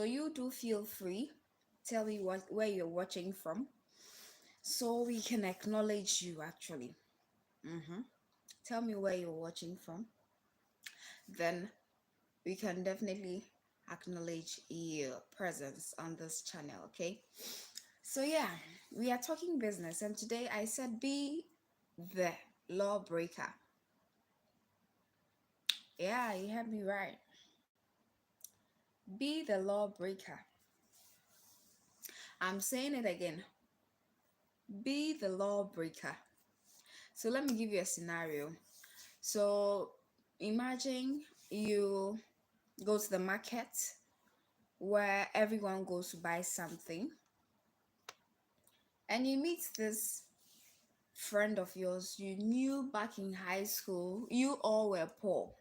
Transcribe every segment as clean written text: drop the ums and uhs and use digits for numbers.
you do feel free. Tell me where you're watching from, so we can acknowledge you actually. Mm-hmm. Tell me where you're watching from. Then we can definitely acknowledge your presence on this channel, okay? So yeah, we are talking business, and today I said be the lawbreaker. Yeah, you heard me right. Be the lawbreaker. I'm saying it again. Be the lawbreaker. So let me give you a scenario. So imagine you go to the market where everyone goes to buy something, and you meet this friend of yours you knew back in high school. You all were poor.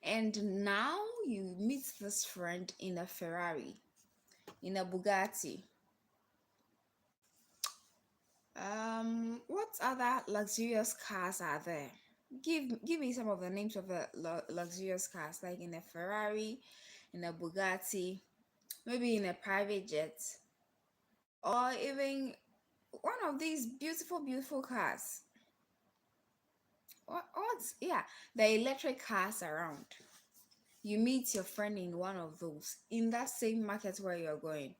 And now you meet this friend in a Ferrari, in a Bugatti. What other luxurious cars are there? Give me some of the names of the luxurious cars, like in a Ferrari, in a Bugatti, maybe in a private jet, or even one of these beautiful cars. What's yeah, the electric cars around. You meet your friend in one of those in that same market where you're going.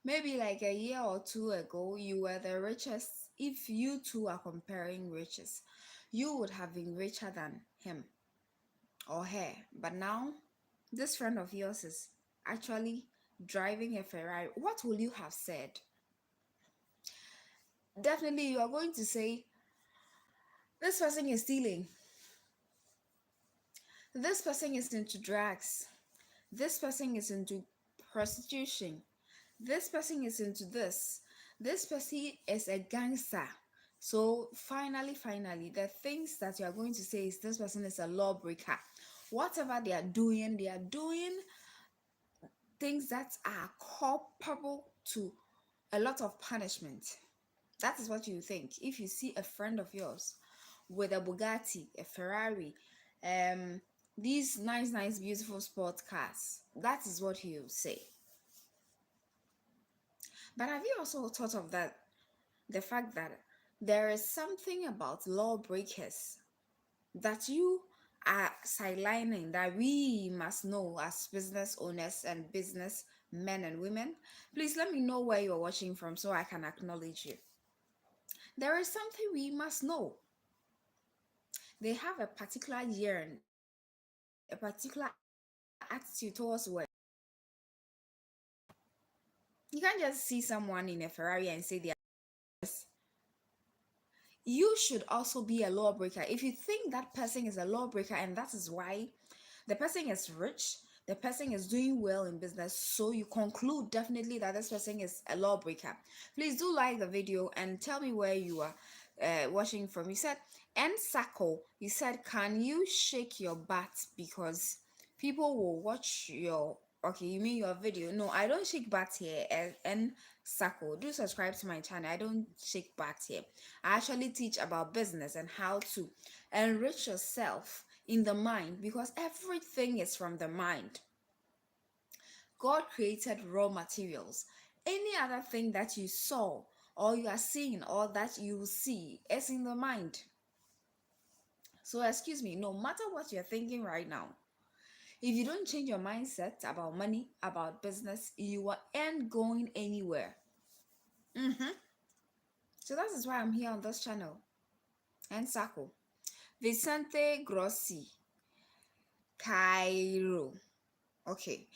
Maybe like a year or two ago, you were the richest. If you two are comparing riches, you would have been richer than him or her. But now, this friend of yours is actually driving a Ferrari. What will you have said? Definitely, you are going to say, this person is stealing. This person is into drugs. This person is into prostitution. This person is into this. This person is a gangster. So finally, the things that you are going to say is this person is a lawbreaker. Whatever they are doing things that are culpable to a lot of punishment. That is what you think. If you see a friend of yours with a Bugatti, a Ferrari, these nice, beautiful sports cars, that is what you say. But have you also thought of that? The fact that there is something about lawbreakers that you are sidelining that we must know as business owners and business men and women. Please let me know where you're watching from so I can acknowledge you. There is something we must know. They have a particular yearn, a particular attitude towards work. You can't just see someone in a Ferrari and say they are. You should also be a lawbreaker. If you think that person is a lawbreaker and that is why the person is rich, the person is doing well in business, so you conclude definitely that this person is a lawbreaker. Please do like the video and tell me where you are watching from. You said Nsako, you said, can you shake your butt because people will watch your, okay, you mean your video? No, I don't shake butt here. And Sako, do subscribe to my channel. I don't shake butt here. I actually teach about business and how to enrich yourself in the mind, because everything is from the mind. God created raw materials. Any other thing that you saw or you are seeing or that you see is in the mind. So excuse me, no matter what you're thinking right now, if you don't change your mindset about money, about business, you aren't going anywhere. So that is why I'm here on this channel. And Sako, Vicente Grossi, Cairo. Okay,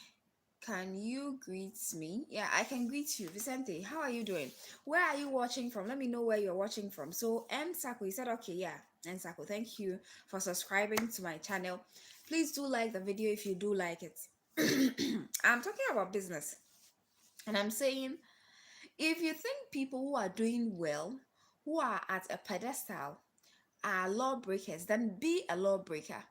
can you greet me? Yeah, I can greet you. Vicente, how are you doing? Where are you watching from? Let me know where you're watching from. So, M Sako, he said, okay, yeah. And Sako, thank you for subscribing to my channel. Please do like the video if you do like it. I'm talking about business. And I'm saying, if you think people who are doing well, who are at a pedestal, are lawbreakers, then be a lawbreaker.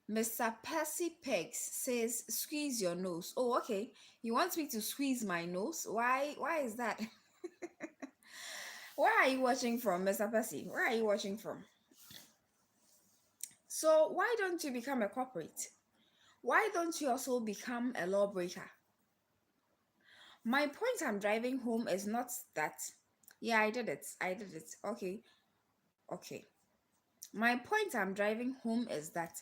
Mr. Percy Pegs says, squeeze your nose. Oh, okay. You want me to squeeze my nose? Why is that? Where are you watching from, Mr. Percy? Where are you watching from? So why don't you become a corporate? Why don't you also become a lawbreaker? My point I'm driving home is not that, yeah, I did it. I did it. Okay. Okay. My point I'm driving home is that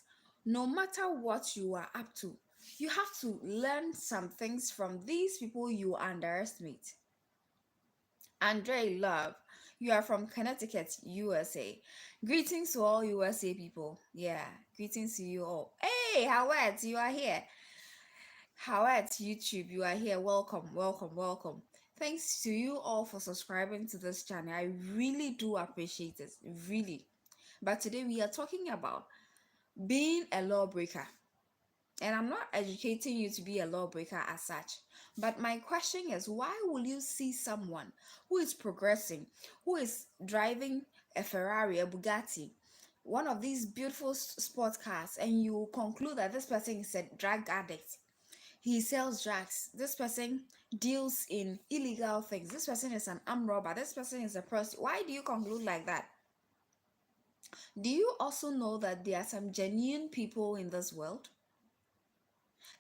no matter what you are up to, you have to learn some things from these people you underestimate. Andre Love, you are from Connecticut, USA. Greetings to all USA people. Yeah, greetings to you all. Hey, Howard, you are here. Howard, YouTube, you are here. Welcome, welcome, welcome. Thanks to you all for subscribing to this channel. I really do appreciate it. Really. But today we are talking about being a lawbreaker. And I'm not educating you to be a lawbreaker as such. But my question is, why will you see someone who is progressing, who is driving a Ferrari, a Bugatti, one of these beautiful sports cars, and you conclude that this person is a drug addict? He sells drugs. This person deals in illegal things. This person is an armed robber. This person is a prostitute. Why do you conclude like that? Do you also know that there are some genuine people in this world?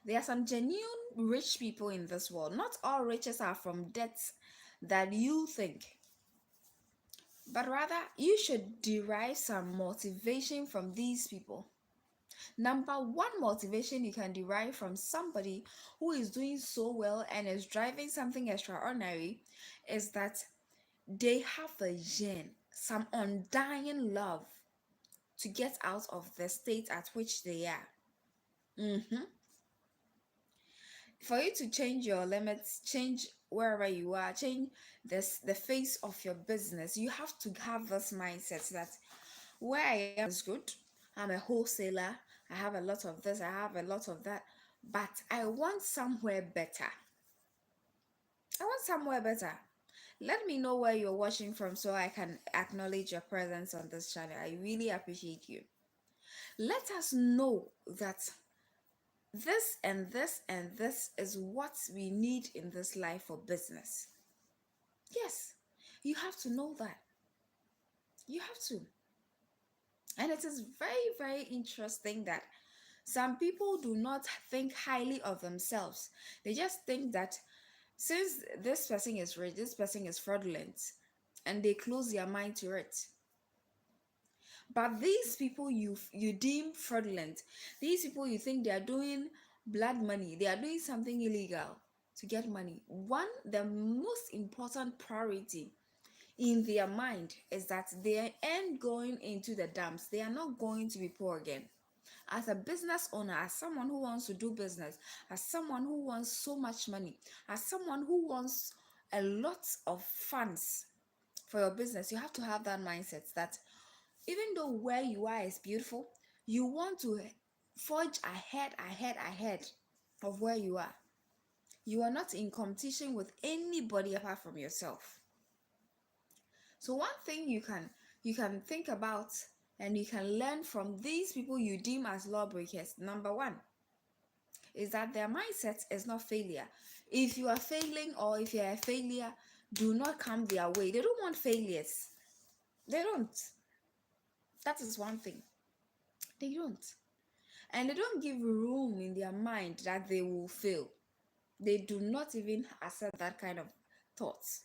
There are some genuine rich people in this world. Not all riches are from debts that you think, but rather you should derive some motivation from these people. Number one motivation you can derive from somebody who is doing so well and is driving something extraordinary is that they have a gen, some undying love to get out of the state at which they are. Mhm. For you to change your limits, change wherever you are, change the face of your business, you have to have this mindset that where I am is good. I'm a wholesaler. I have a lot of this, I have a lot of that, but I want somewhere better. I want somewhere better. Let me know where you're watching from so I can acknowledge your presence on this channel. I really appreciate you. Let us know that this and this and this is what we need in this life for business. Yes, you have to know that. You have to. And it is very, very interesting that some people do not think highly of themselves. They just think that since this person is rich, this person is fraudulent, and they close their mind to it. But these people you deem fraudulent, these people you think they are doing blood money, they are doing something illegal to get money. One, the most important priority in their mind is that they end going into the dumps. They are not going to be poor again. As a business owner, as someone who wants to do business, as someone who wants so much money, as someone who wants a lot of funds for your business, you have to have that mindset that even though where you are is beautiful, you want to forge ahead of where you are. You are not in competition with anybody apart from yourself. So one thing you can think about and you can learn from these people you deem as lawbreakers. Number one is that their mindset is not failure. If you are failing or if you are a failure, do not come their way. They don't want failures. They don't. That is one thing. They don't. And they don't give room in their mind that they will fail. They do not even accept that kind of thoughts.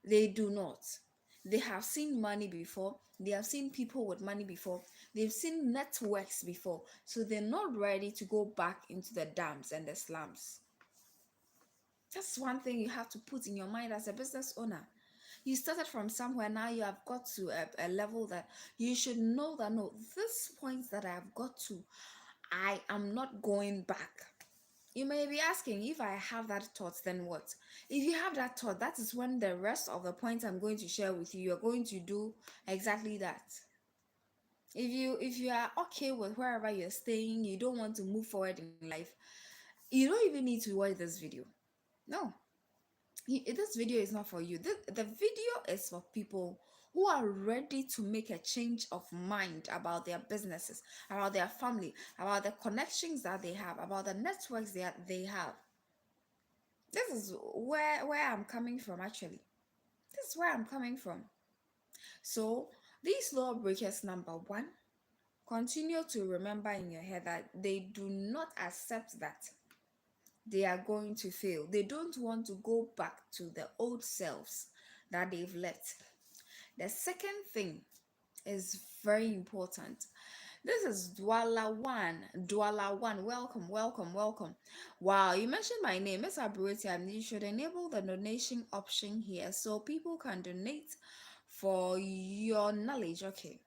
They do not. They have seen money before. They have seen people with money before. They've seen networks before. So they're not ready to go back into the dams and the slums. That's one thing you have to put in your mind as a business owner. You started from somewhere, now you have got to a level that you should know that no, this point that I have got to, I am not going back. You may be asking, if I have that thought, then what? If you have that thought, that is when the rest of the points I'm going to share with you, you're going to do exactly that. If you are okay with wherever you're staying, you don't want to move forward in life, you don't even need to watch this video. No, this video is not for you. The video is for people who are ready to make a change of mind about their businesses, about their family, about the connections that they have, about the networks that they have. This is where I'm coming from. Actually, this is where I'm coming from. So these lawbreakers, number one, continue to remember in your head that they do not accept that they are going to fail. They don't want to go back to the old selves that they've left. The second thing is very important. This is Dwala One. Dwala One. Welcome, welcome, welcome. Wow, you mentioned my name, Miss Abueti, and you should enable the donation option here so people can donate for your knowledge. Okay.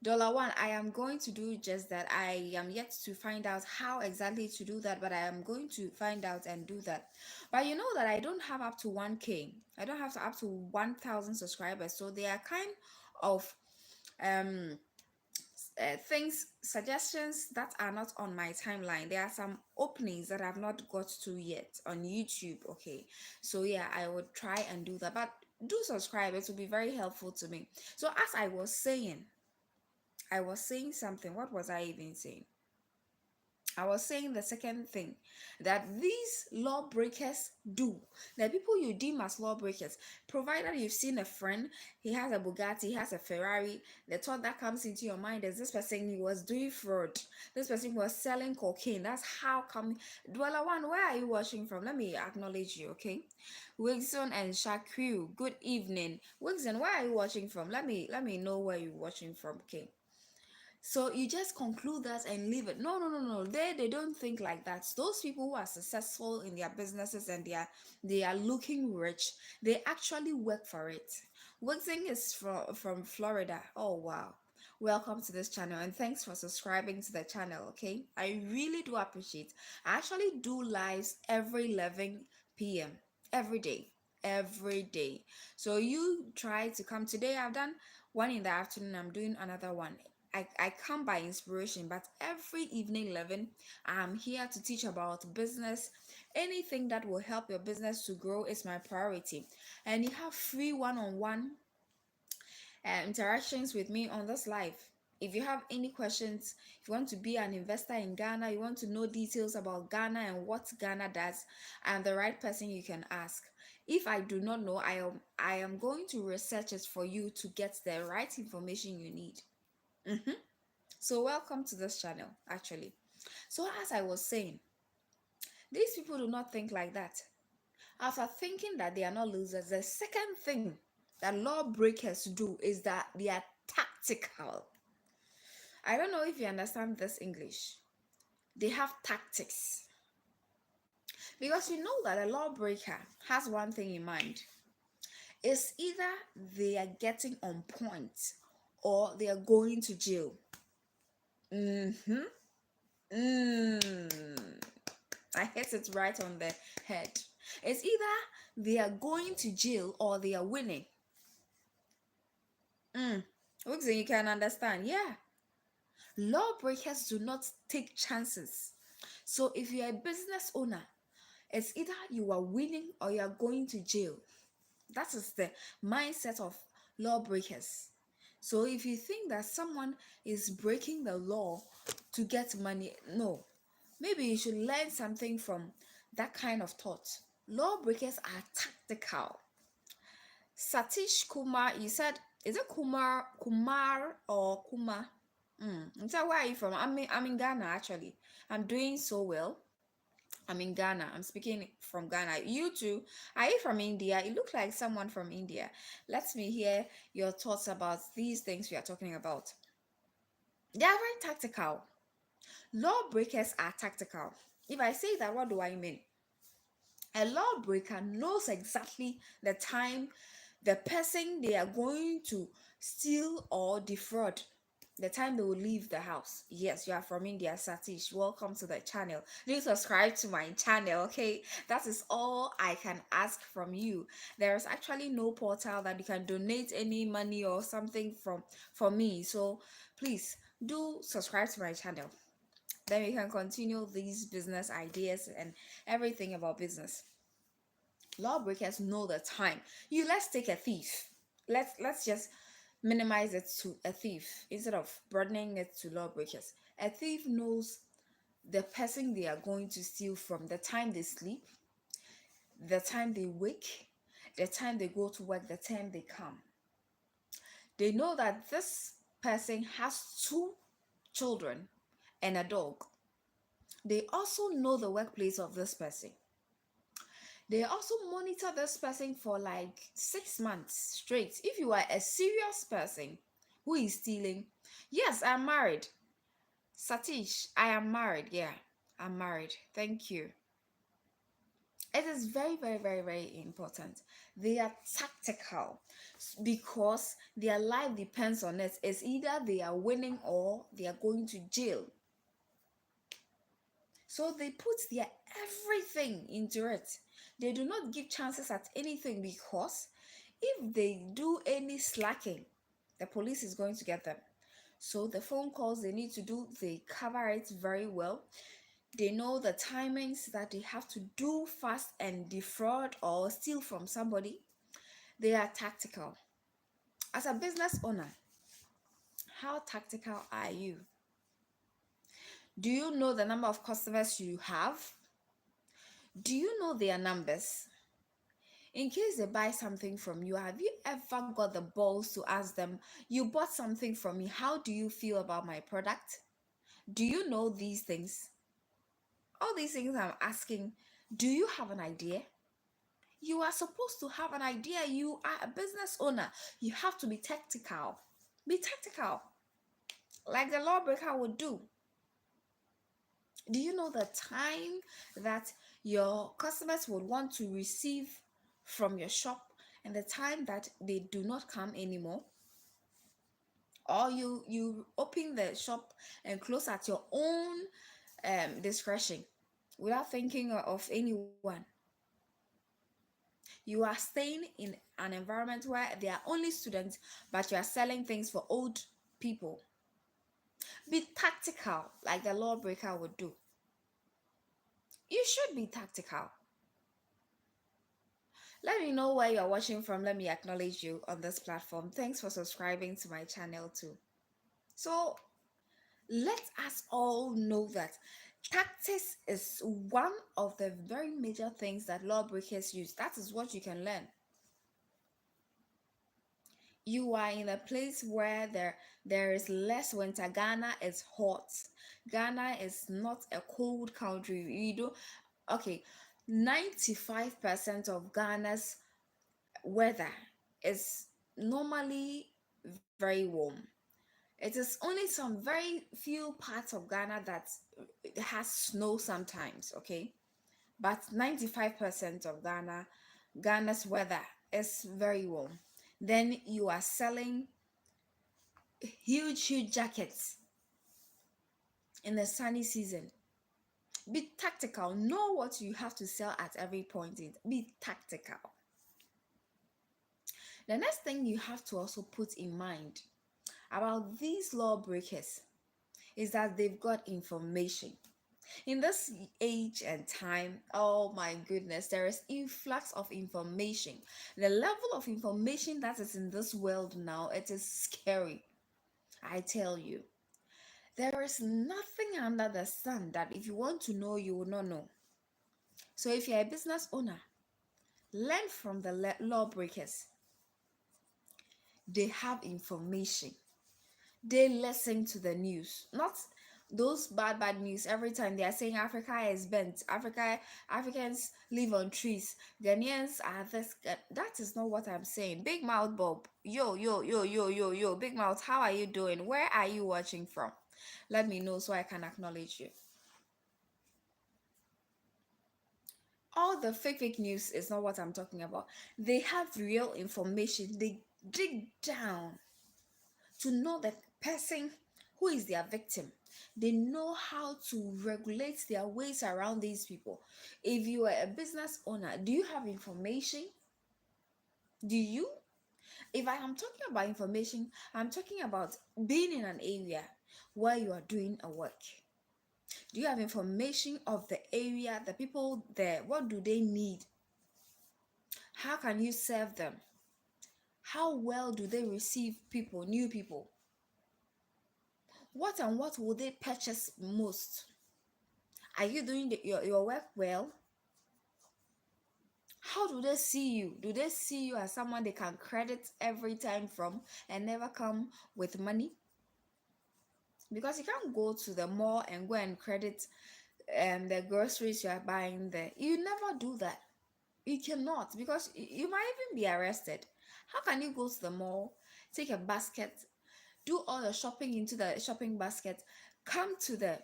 $1, I am going to do just that. I am yet to find out how exactly to do that, but I am going to find out and do that. But you know that I don't have up to 1K. I don't have to up to 1,000 subscribers. So they are kind of um things, suggestions that are not on my timeline. There are some openings that I've not got to yet on YouTube. Okay, so yeah, I would try and do that, but do subscribe. It will be very helpful to me. So as I was saying something. What was I even saying? I was saying the second thing that these lawbreakers do, the people you deem as lawbreakers, provided you've seen a friend, he has a Bugatti, he has a Ferrari, the thought that comes into your mind is this person, he was doing fraud, this person was selling cocaine. That's how come. Dwella One, where are you watching from? Let me acknowledge you, okay? Wilson and Shakril, good evening. Wilson, where are you watching from? Let me know where you're watching from, okay? So you just conclude that and leave it. No, no, no, no. They don't think like that. Those people who are successful in their businesses and they are looking rich, they actually work for it. Wilson is from Florida. Oh wow. Welcome to this channel and thanks for subscribing to the channel, okay? I really do appreciate. I actually do lives every 11 p.m. every day. Every day. So you try to come today. I've done one in the afternoon. I'm doing another one. I come by inspiration, but every evening 11, I'm here to teach about business. Anything that will help your business to grow is my priority. And you have free one-on-one interactions with me on this live. If you have any questions, if you want to be an investor in Ghana, you want to know details about Ghana and what Ghana does, I'm the right person you can ask. If I do not know, I am going to research it for you to get the right information you need. So welcome to this channel, actually. So as I was saying, these people do not think like that. After thinking that they are not losers, the second thing that lawbreakers do is that they are tactical. I don't know if you understand this English. They have tactics. Because you know that a lawbreaker has one thing in mind. It's either they are getting on point or they are going to jail. I hit it right on the head. It's either they are going to jail or they are winning. Okay, you can understand. Yeah. Lawbreakers do not take chances. So if you're a business owner, it's either you are winning or you are going to jail. That is the mindset of lawbreakers. So if you think that someone is breaking the law to get money, no. Maybe you should learn something from that kind of thought. Lawbreakers are tactical. Satish Kumar, you said, is it Kumar or Kuma? So where are you from? I'm in Ghana actually. I'm doing so well. I'm in Ghana. I'm speaking from Ghana. You too. Are you from India? You look like someone from India. Let me hear your thoughts about these things we are talking about. They are very tactical. Lawbreakers are tactical. If I say that, what do I mean? A lawbreaker knows exactly the time the person they are going to steal or defraud, the time they will leave the house. Yes, you are from India, Satish. Welcome to the channel. Please subscribe to my channel, okay? That is all I can ask from you. There is actually no portal that you can donate any money or something for me. So please do subscribe to my channel. Then we can continue these business ideas and everything about business. Lawbreakers know the time. Let's take a thief. Let's just minimize it to a thief instead of broadening it to lawbreakers. A thief knows the person they are going to steal from, the time they sleep, the time they wake, the time they go to work, the time they come. They know that this person has children, and a dog. They also know the workplace of this person. They also monitor this person for like 6 months straight. If you are a serious person who is stealing, yes, I'm married. Satish, I am married. Yeah, I'm married. Thank you. It is very, very, very, very important. They are tactical because their life depends on it. It's either they are winning or they are going to jail. So they put their everything into it. They do not give chances at anything because if they do any slacking, the police is going to get them. So the phone calls they need to do, they cover it very well. They know the timings that they have to do fast and defraud or steal from somebody. They are tactical. As a business owner, how tactical are you? Do you know the number of customers you have? Do you know their numbers? In case they buy something from you, have you ever got the balls to ask them, you bought something from me, how do you feel about my product? Do you know these things? All these things I'm asking, do you have an idea? You are supposed to have an idea. You are a business owner. You have to be tactical. Be tactical, like the lawbreaker would do. Do you know the time that your customers would want to receive from your shop and the time that they do not come anymore? Or you open the shop and close at your own discretion without thinking of anyone. You are staying in an environment where there are only students, but you are selling things for old people. Be tactical, like the lawbreaker would do. You should be tactical. Let me know where you're watching from. Let me acknowledge you on this platform. Thanks for subscribing to my channel too. So let us all know that tactics is one of the very major things that lawbreakers use. That is what you can learn. You are in a place where there is less winter. Ghana is hot. Ghana is not a cold country. You do okay. 95% of Ghana's weather is normally very warm. It is only some very few parts of Ghana that has snow sometimes, okay? But 95% of Ghana's weather is very warm. Then you are selling huge jackets in the sunny season. Be tactical. Know what you have to sell at every point in. Be tactical. The next thing you have to also put in mind about these lawbreakers is that they've got information. In this age and time, oh my goodness, there is influx of information. The level of information that is in this world now, it is scary. I tell you, there is nothing under the sun that if you want to know, you will not know. So if you're a business owner, learn from the lawbreakers. They have information. They listen to the news, not those bad news. Every time they are saying Africa is bent, Africans live on trees, Ghanaians are this. That is not what I'm saying. Big Mouth Bob, yo, Big Mouth, how are you doing? Where are you watching from? Let me know so I can acknowledge you. All the fake news is not what I'm talking about. They have real information. They dig down to know the person who is their victim. They know how to regulate their ways around these people. If you are a business owner, do you have information? Do you? If I am talking about information, I'm talking about being in an area where you are doing a work. Do you have information of the area, the people there? What do they need? How can you serve them? How well do they receive people, new people? What and what will they purchase most? Are you doing your work well? How do they see you? Do they see you as someone they can credit every time from and never come with money? because you can't go to the mall and go and credit the groceries you are buying there. You never do that. You cannot, because you might even be arrested. How can you go to the mall, take a basket, do all your shopping into the shopping basket, come to the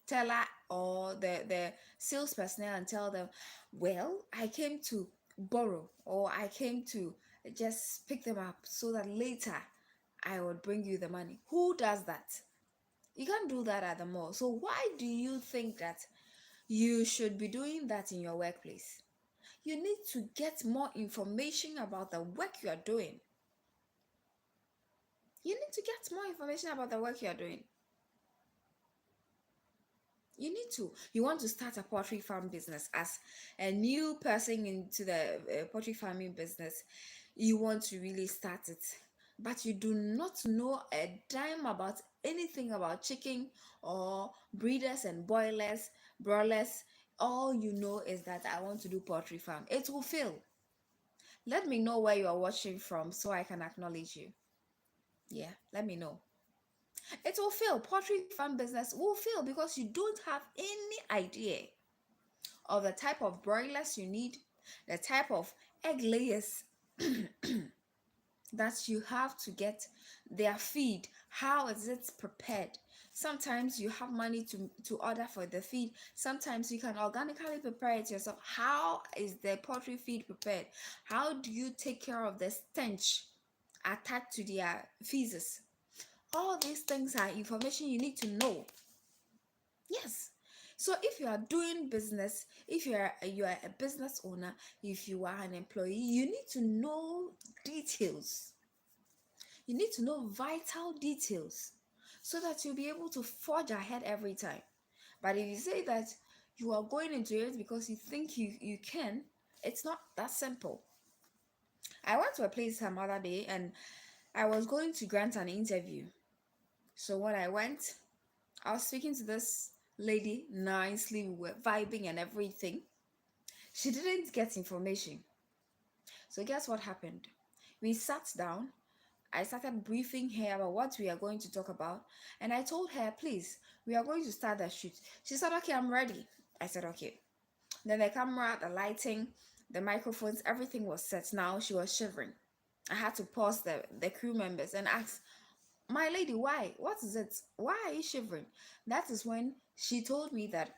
teller or the sales personnel and tell them, well, I came to borrow, or I came to just pick them up so that later I would bring you the money? Who does that? You can't do that at the mall. So why do you think that you should be doing that in your workplace? You need to get more information about the work you are doing. You need to get more information about the work you are doing. You need to. You want to start a poultry farm business as a new person into the poultry farming business. You want to really start it, but you do not know a dime about anything about chicken or breeders and boilers, broilers. All you know is that I want to do poultry farm. It will fail. Let me know where you are watching from so I can acknowledge you. Yeah, let me know. It will fail. Poultry farm business will fail because you don't have any idea of the type of broilers you need, the type of egg layers that you have to get, their feed, how is it prepared. Sometimes you have money to order for the feed. Sometimes you can organically prepare it yourself. How is the poultry feed prepared? How do you take care of the stench attached to their feces? All these things are information you need to know. Yes. So if you are doing business, if you are a business owner, if you are an employee, you need to know details. You need to know vital details so that you'll be able to forge ahead every time. But if you say that you are going into it because you think you can, it's not that simple. I went to a place some other day and I was going to grant an interview. So when I went, I was speaking to this lady nicely, we were vibing and everything. She didn't get information. So guess what happened? We sat down. I started briefing her about what we are going to talk about. And I told her, please, we are going to start the shoot. She said, okay, I'm ready. I said, okay. Then the camera, the lighting, the microphones, everything was set. Now she was shivering. I had to pause the crew members and ask, my lady, why? What is it? Why are you shivering? That is when she told me that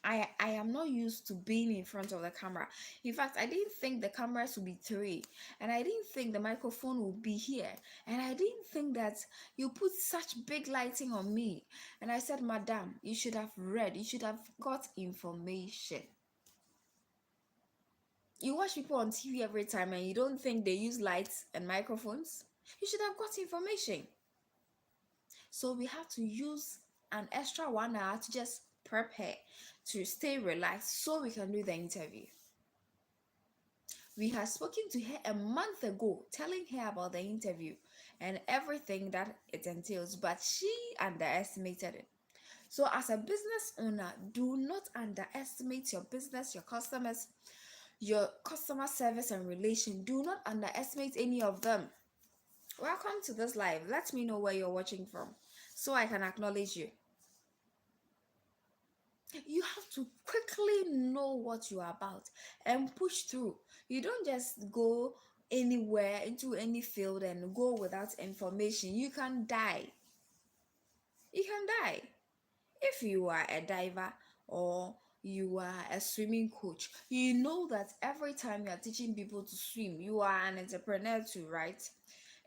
I am not used to being in front of the camera. In fact, I didn't think the cameras would be three, and I didn't think the microphone would be here, and I didn't think that you put such big lighting on me. And I said, Madam, you should have read, you should have got information. You watch people on TV every time and you don't think they use lights and microphones? You should have got information. So we have to use an extra 1 hour to just prepare, to stay relaxed so we can do the interview. We had spoken to her a month ago, telling her about the interview and everything that it entails, but she underestimated it. So as a business owner, do not underestimate your business, your customers, your customer service and relation. Do not underestimate any of them. Welcome to this live. Let me know where you're watching from so I can acknowledge you. You have to quickly know what you are about and push through. You don't just go anywhere into any field and go without information. You can die. You can die. If you are a diver or you are a swimming coach, you know that every time you are teaching people to swim, you are an entrepreneur too, right?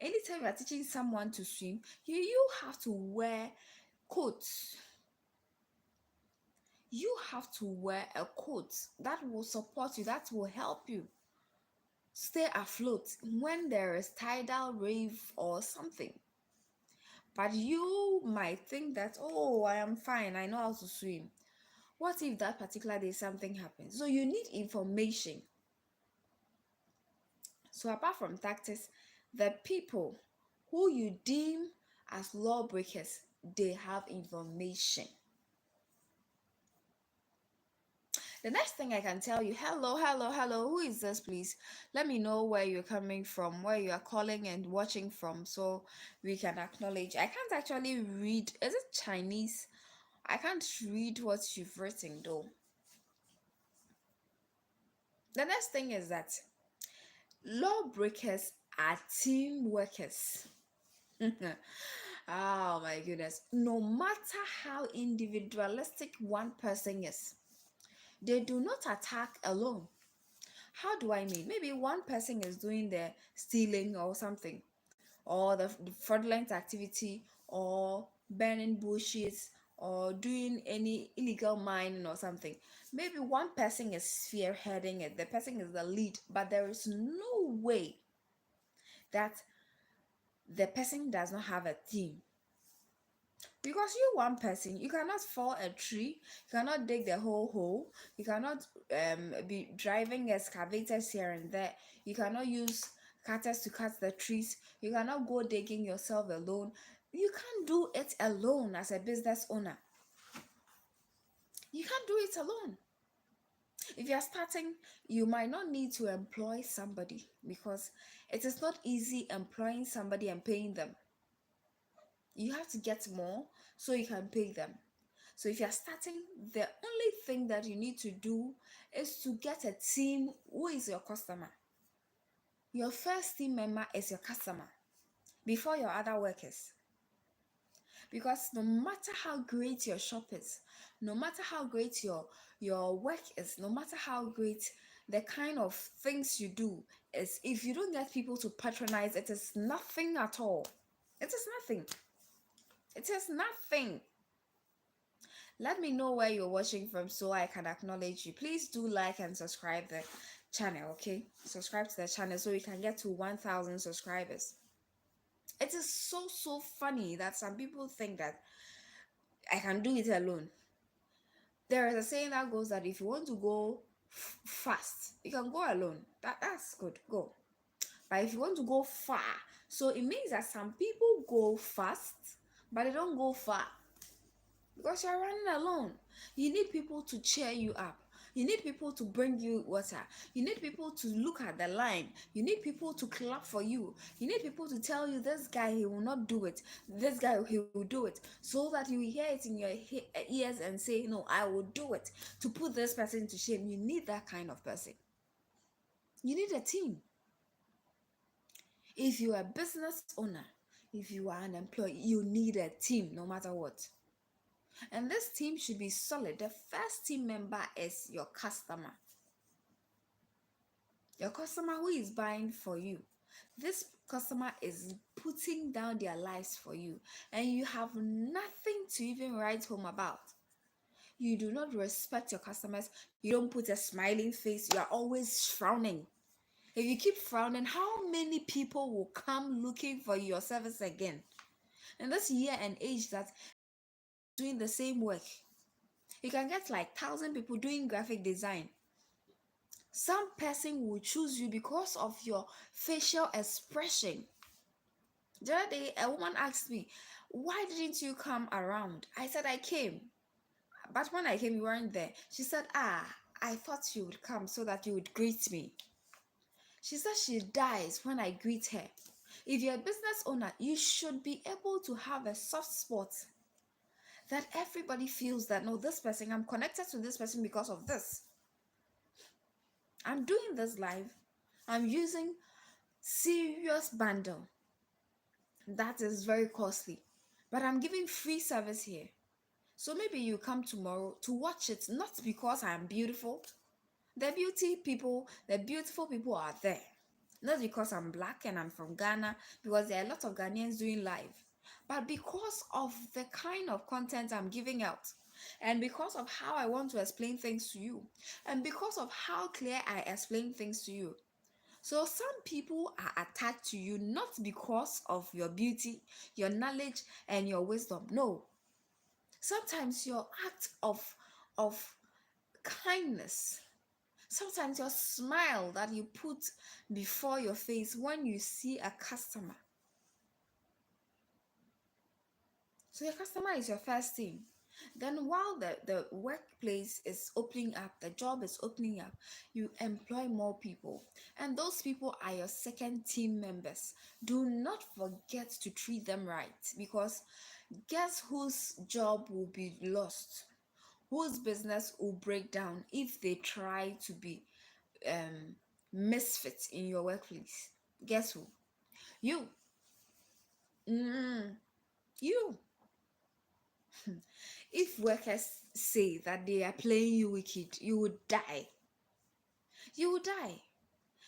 Anytime you are teaching someone to swim, you have to wear coats. You have to wear a coat that will support you, that will help you stay afloat when there is tidal wave or something. But you might think that, oh, I am fine, I know how to swim. What if that particular day something happens? So you need information. So apart from tactics, the people who you deem as lawbreakers, they have information. The next thing I can tell you, hello, hello, hello, who is this, please? Let me know where you're coming from, where you are calling and watching from, so we can acknowledge. I can't actually read. Is it Chinese? I can't read what you've written though. The next thing is that lawbreakers are team workers. Oh my goodness. No matter how individualistic one person is, they do not attack alone. How do I mean? Maybe one person is doing the stealing or something, or the fraudulent activity, or burning bushes, or doing any illegal mining or something. Maybe one person is spearheading it, the person is the lead, but there is no way that the person does not have a team. Because you one person, you cannot fall a tree, you cannot dig the whole hole, you cannot be driving excavators here and there, you cannot use cutters to cut the trees, you cannot go digging yourself alone. You can't do it alone as a business owner. You can't do it alone. If you're starting, you might not need to employ somebody because it is not easy employing somebody and paying them. You have to get more so you can pay them. So if you're starting, the only thing that you need to do is to get a team who is your customer. Your first team member is your customer before your other workers. Because no matter how great your shop is, no matter how great your work is, no matter how great the kind of things you do is, if you don't get people to patronize, it is nothing at all. It is nothing. It is nothing. Let me know where you're watching from so I can acknowledge you. Please do like and subscribe the channel, okay? Subscribe to the channel so we can get to 1,000 subscribers. It is so funny that some people think that I can do it alone. There is a saying that goes that if you want to go fast, you can go alone. That's good, go. But if you want to go far, so it means that some people go fast, but they don't go far. Because you're running alone. You need people to cheer you up. You need people to bring you water. You need people to look at the line. You need people to clap for you. You need people to tell you this guy, he will not do it. This guy, he will do it. So that you hear it in your ears and say, no, I will do it. To put this person to shame. You need that kind of person. You need a team. If you are a business owner, if you are an employee, you need a team no matter what. And this team should be solid. The first team member is your customer. Your customer who is buying for you. This customer is putting down their lives for you, and you have nothing to even write home about. You do not respect your customers. You don't put a smiling face. You are always frowning. If you keep frowning, how many people will come looking for your service again? In this year and age that doing the same work, you can get like 1,000 people doing graphic design. Some person will choose you because of your facial expression. The other day, a woman asked me, why didn't you come around? I said, I came. But when I came, you weren't there. She said, I thought you would come so that you would greet me. She said she dies when I greet her. If you're a business owner, you should be able to have a soft spot that everybody feels that, no, this person, I'm connected to this person because of this. I'm doing this live. I'm using serious bundle that is very costly, but I'm giving free service here. So maybe you come tomorrow to watch it, not because I'm beautiful. The beautiful people are there. Not because I'm black and I'm from Ghana, because there are a lot of Ghanaians doing live, but because of the kind of content I'm giving out, and because of how I want to explain things to you, and because of how clear I explain things to you. So some people are attached to you not because of your beauty, your knowledge, and your wisdom. No. Sometimes your act of kindness, sometimes your smile that you put before your face when you see a customer. So your customer is your first team. Then while the workplace is opening up, the job is opening up, you employ more people. And those people are your second team members. Do not forget to treat them right, because guess whose job will be lost? Whose business will break down if they try to be um misfits in your workplace? Guess who? You. Mm, you. If workers say that they are playing you wicked, you will die. You will die.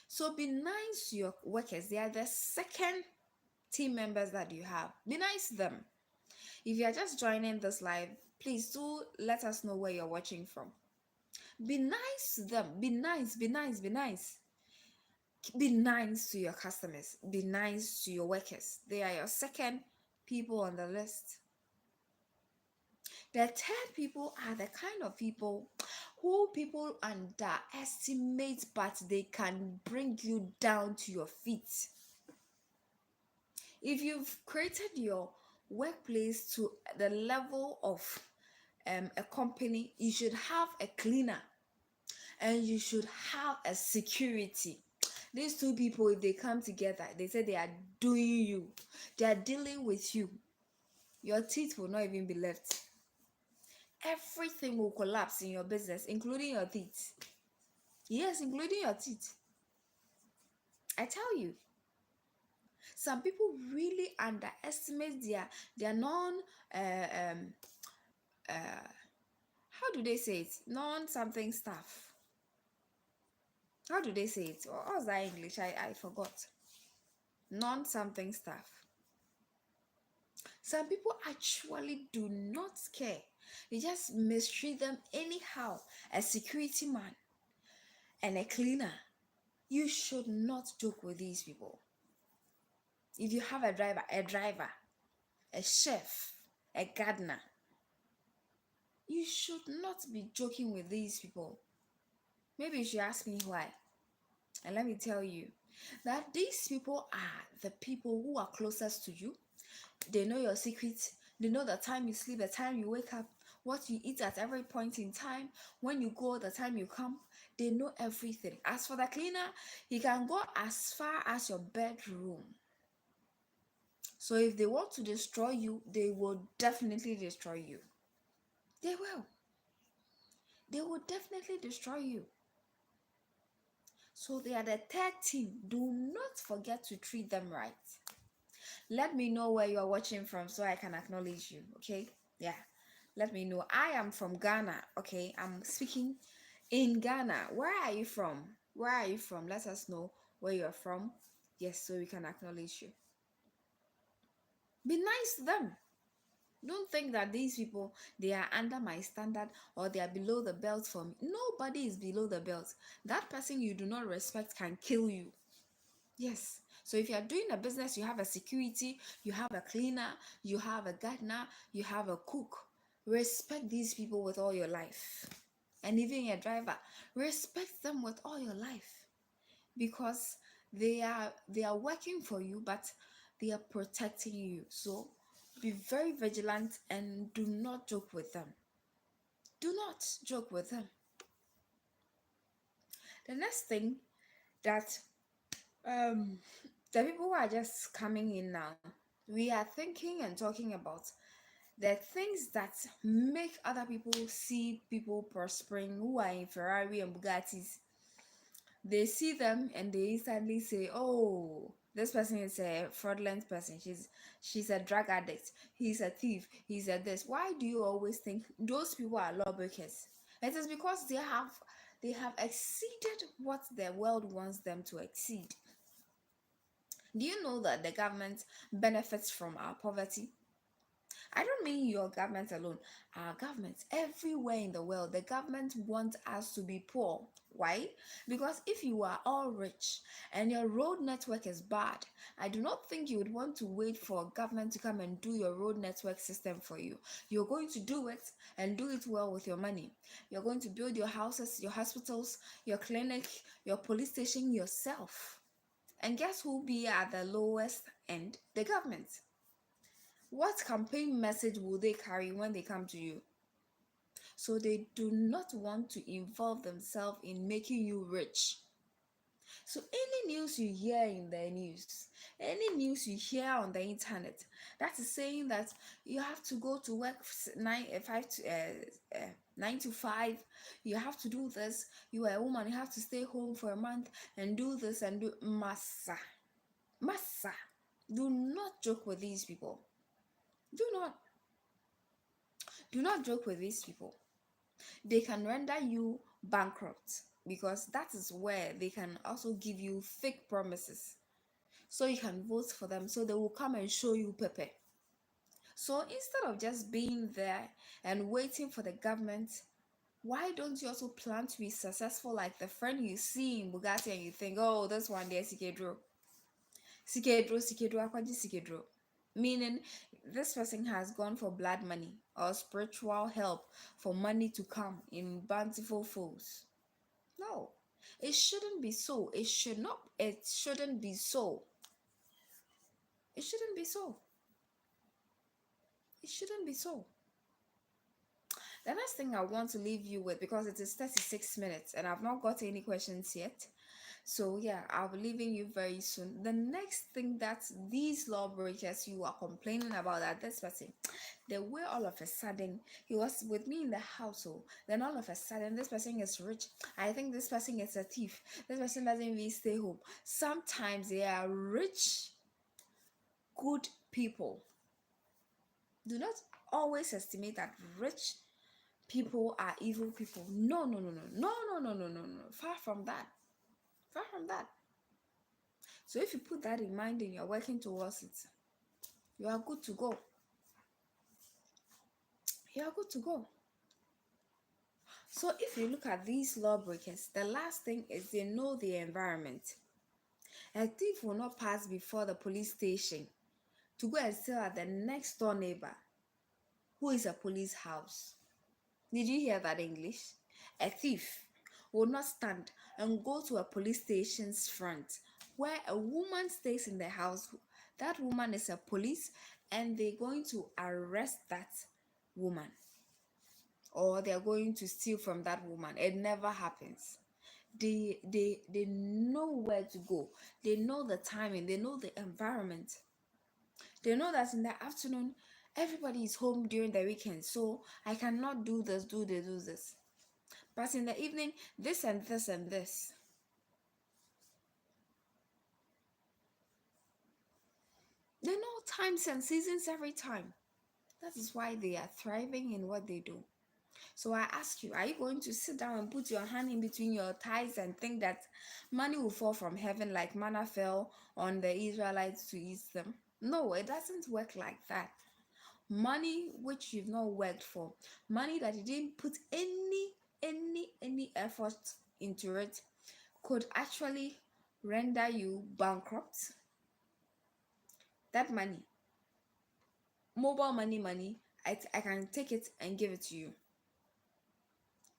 So be nice to your workers. They are the second team members that you have. Be nice to them. If you are just joining this live, please do let us know where you're watching from. Be nice to them. Be nice, be nice, be nice. Be nice to your customers. Be nice to your workers. They are your second people on the list. The third people are the kind of people who people underestimate, but they can bring you down to your feet. If you've created your workplace to the level of a company, you should have a cleaner and you should have a security. These two people, if they come together, they say they are doing you, they are dealing with you. Your teeth will not even be left. Everything will collapse in your business, including your teeth. Yes, including your teeth. I tell you, some people really underestimate their non how do they say it? Non something stuff. How do they say it? What's that English? I forgot. Non something stuff. Some people actually do not care. They just mistreat them anyhow. A security man and a cleaner. You should not joke with these people. If you have a driver, a chef, a gardener, you should not be joking with these people. Maybe you should ask me why. And let me tell you that these people are the people who are closest to you. They know your secrets. They know the time you sleep, the time you wake up, what you eat at every point in time, when you go, the time you come. They know everything. As for the cleaner, he can go as far as your bedroom. So if they want to destroy you, they will definitely destroy you. They will. They will definitely destroy you. So they are the third team. Do not forget to treat them right. Let me know where you are watching from so I can acknowledge you. Okay? Yeah. Let me know. I am from Ghana. Okay? I'm speaking in Ghana. Where are you from? Where are you from? Let us know where you're from. Yes, so we can acknowledge you. Be nice to them. Don't think that these people, they are under my standard or they are below the belt for me. Nobody is below the belt. That person you do not respect can kill you. Yes. So if you are doing a business, you have a security, you have a cleaner, you have a gardener, you have a cook. Respect these people with all your life. And even your driver, respect them with all your life, because they are working for you, but they are protecting you. So be very vigilant and do not joke with them. Do not joke with them. The next thing that the people who are just coming in now, we are thinking and talking about the things that make other people see people prospering who are in Ferrari and Bugattis. They see them and they instantly say, oh, this person is a fraudulent person, she's a drug addict, he's a thief, he's a this. Why do you always think those people are lawbreakers? It is because they have exceeded what the world wants them to exceed. Do you know that the government benefits from our poverty? I don't mean your government alone. Our government, everywhere in the world, the government wants us to be poor. Why? Because if you are all rich and your road network is bad, I do not think you would want to wait for government to come and do your road network system for you. You're going to do it and do it well with your money. You're going to build your houses, your hospitals, your clinic, your police station yourself. And guess who will be at the lowest end? The government. What campaign message will they carry when they come to you? So they do not want to involve themselves in making you rich. So any news you hear in the news, any news you hear on the internet, that is saying that you have to go to work 9 to 5. You have to do this. You are a woman. You have to stay home for a month and do this and do massa, massa. Do not joke with these people. Do not, do not joke with these people. They can render you bankrupt because that is where they can also give you fake promises so you can vote for them, so they will come and show you pepe. So instead of just being there and waiting for the government, why don't you also plan to be successful like the friend you see in Bugatti and you think, oh, this one there sikedro, sikedro akwaji sikedro, meaning this person has gone for blood money or spiritual help for money to come in bountiful folds. No, it shouldn't be so. It should not. It shouldn't be so. It shouldn't be so. It shouldn't be so. The next thing I want to leave you with, because it is 36 minutes and I've not got any questions yet. So yeah, I'll be leaving you very soon. The next thing that these lawbreakers you are complaining about, that this person, the way all of a sudden he was with me in the household, then all of a sudden this person is rich. I think this person is a thief. This person doesn't even stay home. Sometimes they are rich, good people. Do not always estimate that rich people are evil people. No, no, no, no, no, no, no, no, no, no. Far from that. Far from that. So if you put that in mind and you're working towards it, you are good to go. You are good to go. So if you look at these lawbreakers, the last thing is they know the environment. A thief will not pass before the police station to go and steal at the next door neighbor who is a police house. Did you hear that English? A thief will not stand and go to a police station's front where a woman stays in the house. That woman is a police and they're going to arrest that woman, or they're going to steal from that woman. It never happens. They know where to go. They know the timing. They know the environment. They know that in the afternoon everybody is home during the weekend, so I cannot do this, do this. But in the evening, this and this and this. They know times and seasons every time. That is why they are thriving in what they do. So I ask you, are you going to sit down and put your hand in between your thighs and think that money will fall from heaven like manna fell on the Israelites to eat them? No, it doesn't work like that. Money which you've not worked for, money that you didn't put any effort into it, could actually render you bankrupt. That money, mobile money, I can take it and give it to you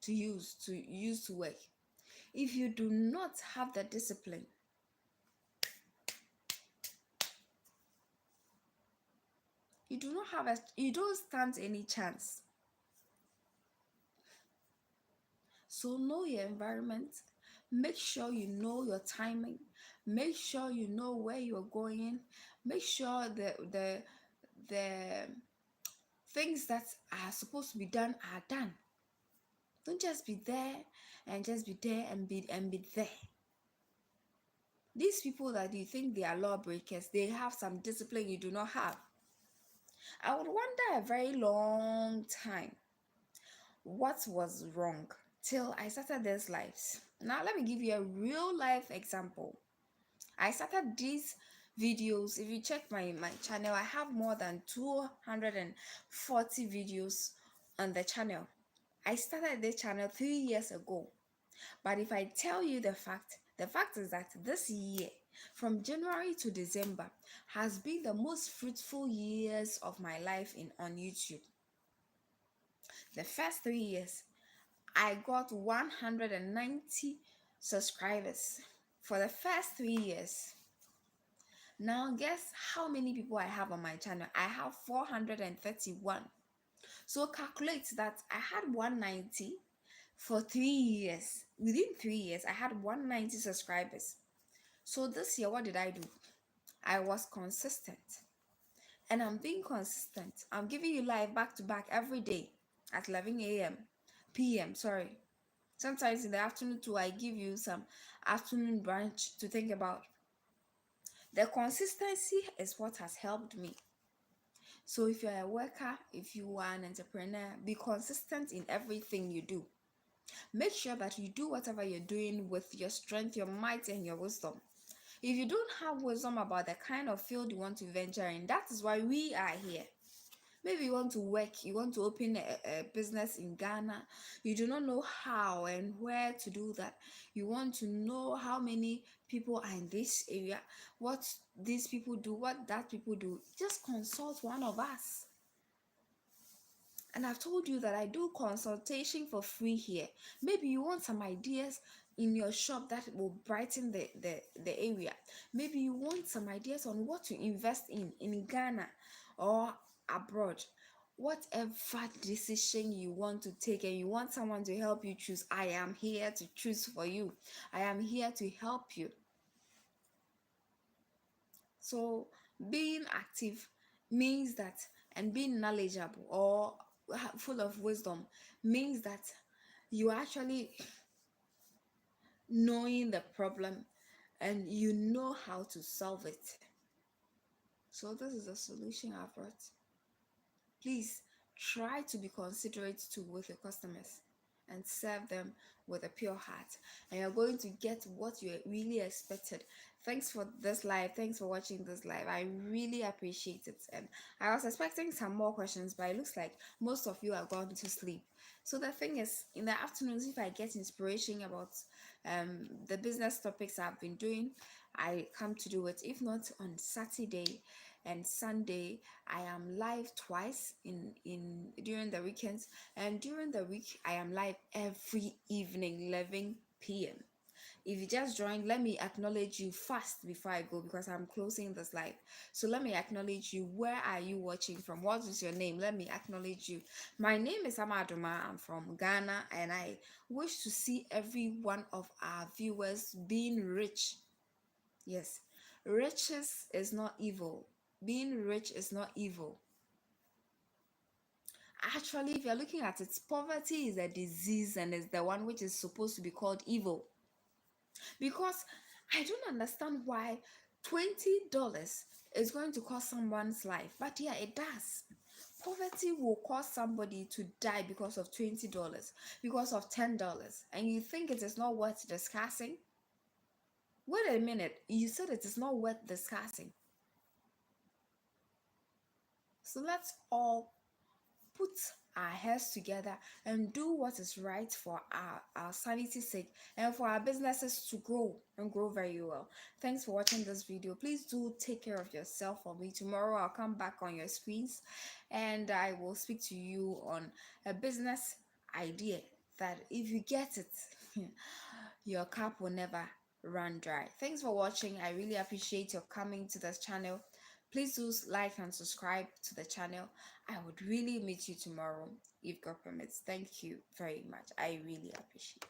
to use to work. If you do not have the discipline, you don't stand any chance. So know your environment. Make sure you know your timing. Make sure you know where you're going. Make sure the things that are supposed to be done are done. Don't just be there and just be there and be there. These people that you think they are lawbreakers, they have some discipline you do not have. I would wonder a very long time what was wrong till I started these lives. Now let me give you a real life example. I started these videos. If you check my channel, I have more than 240 videos on the channel. I started this channel 3 years ago. But if I tell you the fact is that this year, from January to December, has been the most fruitful years of my life on YouTube. The first 3 years, I got 190 subscribers for the first 3 years. Now guess how many people I have on my channel? I have 431. So calculate that I had 190 for 3 years. Within 3 years, I had 190 subscribers. So this year, what did I do? I was consistent. And I'm being consistent. I'm giving you live back to back every day at 11 a.m. p.m. Sorry. Sometimes in the afternoon too, I give you some afternoon brunch to think about. The consistency is what has helped me. So if you're a worker, if you are an entrepreneur, be consistent in everything you do. Make sure that you do whatever you're doing with your strength, your might, and your wisdom. If you don't have wisdom about the kind of field you want to venture in, that is why we are here. Maybe you want to work, you want to open a business in Ghana. You do not know how and where to do that. You want to know how many people are in this area, what these people do, what that people do. Just consult one of us. And I've told you that I do consultation for free here. Maybe you want some ideas in your shop that will brighten the area. Maybe you want some ideas on what to invest in Ghana or abroad. Whatever decision you want to take and you want someone to help you choose, I am here to choose for you. I am here to help you. So being active means that, and being knowledgeable or full of wisdom means that you actually knowing the problem and you know how to solve it. So this is the solution I've brought. Please try to be considerate too with your customers and serve them with a pure heart, and you're going to get what you really expected. Thanks for this live. Thanks for watching this live. I really appreciate it. And I was expecting some more questions, but it looks like most of you are going to sleep. So the thing is, in the afternoons, if I get inspiration about the business topics I've been doing, I come to do it. If not, on Saturday and Sunday, I am live twice in during the weekends, and during the week I am live every evening 11 p.m. If you just joined, let me acknowledge you fast before I go, because I'm closing this live. So let me acknowledge you. Where are you watching from? What is your name? Let me acknowledge you. My name is ADOMAA. I'm from Ghana, and I wish to see every one of our viewers being rich. Yes, riches is not evil. Being rich is not evil. Actually, if you're looking at it, poverty is a disease and is the one which is supposed to be called evil. Because I don't understand why $20 is going to cost someone's life, but yeah, it does. Poverty will cause somebody to die because of $20, because of $10, and you think it is not worth discussing? Wait a minute, you said it is not worth discussing. So let's all put our heads together and do what is right for our sanity's sake and for our businesses to grow and grow very well. Thanks for watching this video. Please do take care of yourself for me. Tomorrow I'll come back on your screens and I will speak to you on a business idea that if you get it, your cup will never run dry. Thanks for watching. I really appreciate your coming to this channel. Please do like and subscribe to the channel. I would really meet you tomorrow if God permits. Thank you very much. I really appreciate it.